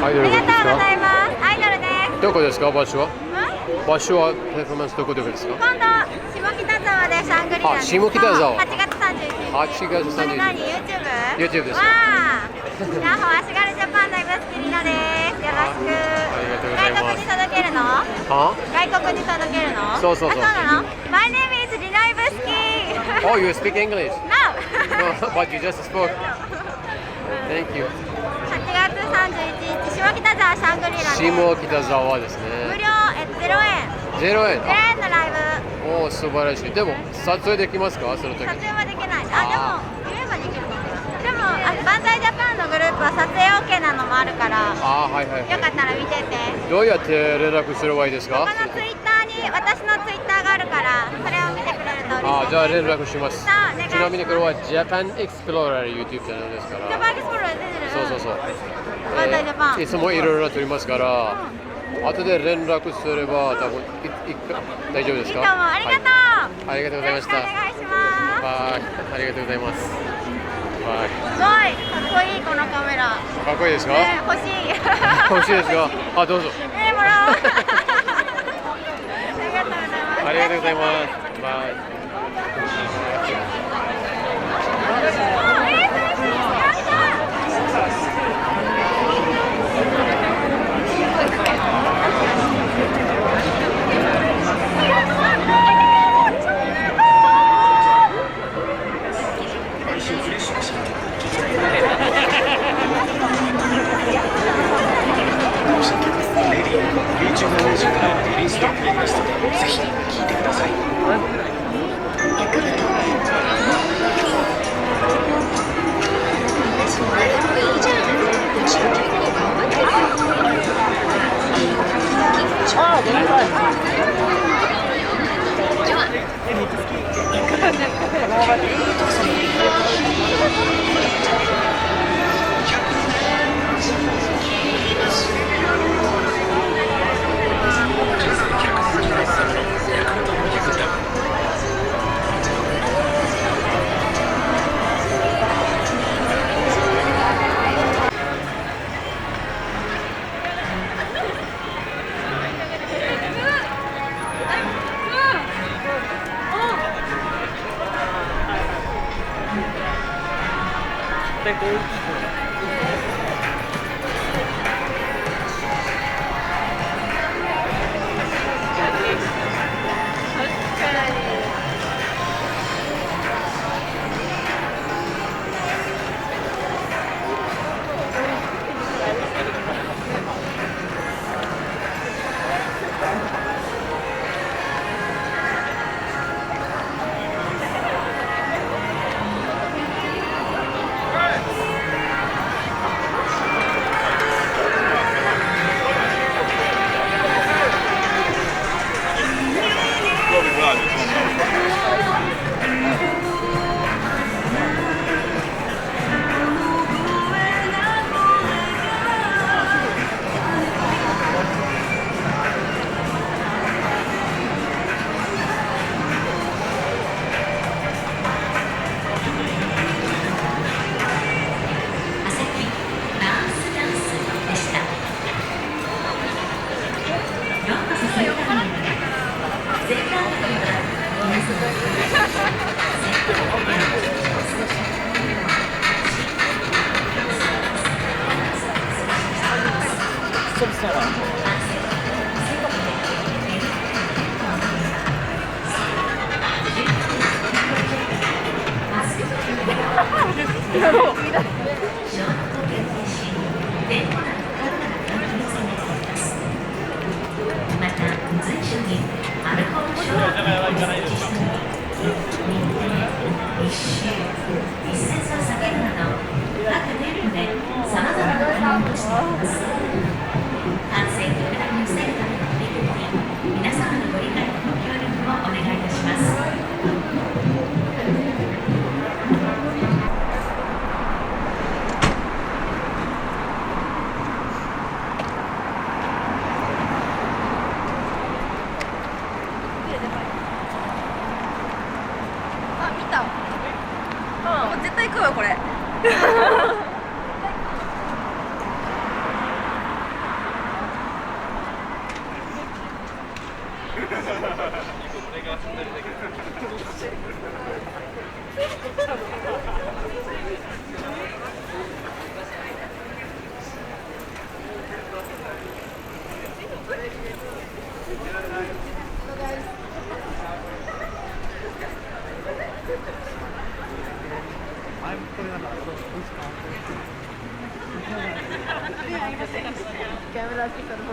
アイドルですか？ありがとうございます。アイドルです。どこですか？場所は？ん場所はペフォーマンスどこですか？今度、下北沢でシャングリラあ、下北沢。8月31日。8月これ何？ 31日。 YouTube？ YouTube です。わあ。ヤッホー、足軽ジャパンのイブスキリナです。よろしく。ありがとうございます。外国に届けるの？は？外国に届けるの？そうそうそう。あ、そうなの？ My name is Lina Ibuski. Oh, you speak English? No. No, but you just spoke. Thank you. 8月31日、下北沢シャングリラです。下北沢です無ね。料、0円。0円。 0円のライブ。おお、素晴らしい。でも撮影できますか？その時。撮影はできない。あ、でも言えばできるのかな。でもバンダイジャパンのグループは撮影 OK なのもあるから、あ、はいはいよかはったら見てて。い。どうやって連絡すればいいですか？このツイッターに私のツイッターがあるから、それを見てくれると嬉しいです。あ、じゃあ連絡します。さあ、お願いします。ちなみにこれは Japan Explorer YouTube チャンネルですかジャら。パンエクスプローラー出てる。そうそうそう。バンダイジャパン。いつもいろいろ撮りますから、後で連絡すれば多分大丈夫ですか？いいと思う。ありがとう。はい、ありがとうございました。よろしくお願いします。バイ。ありがとうございます。バイ。すごいかっこいいこのカメラ。かっこいいですか？ね、欲しい。欲しいですか？あ、どうぞ。もらおう。ありがとうございます。ありがとうございます。バイ。絶対行くよこれ。कैमरा की तरफ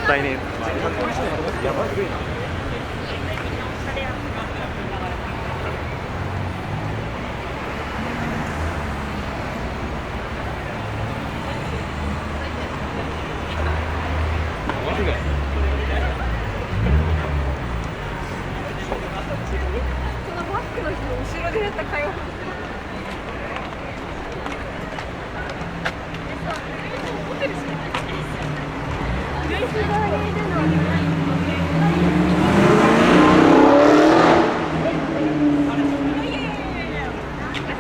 対ね。やばい。狂った会話。ホテルしかない。ベース側にいるの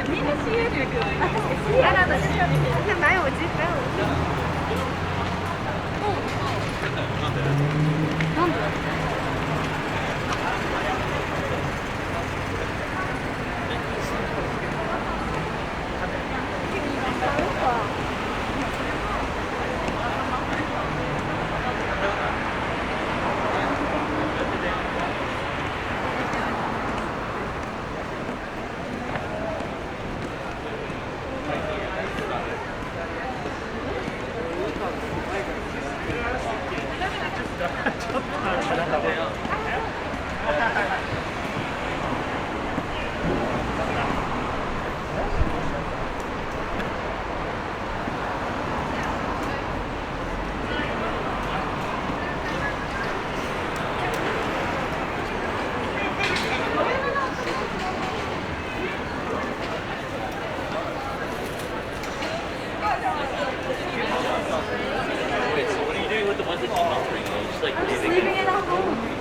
みんな CA じゃなくて、あ、確かに CA なんだ。没有，我记得なんで？Wait, so what are you doing with the ones that she's offering? Are you just like leaving? Leaving it at home.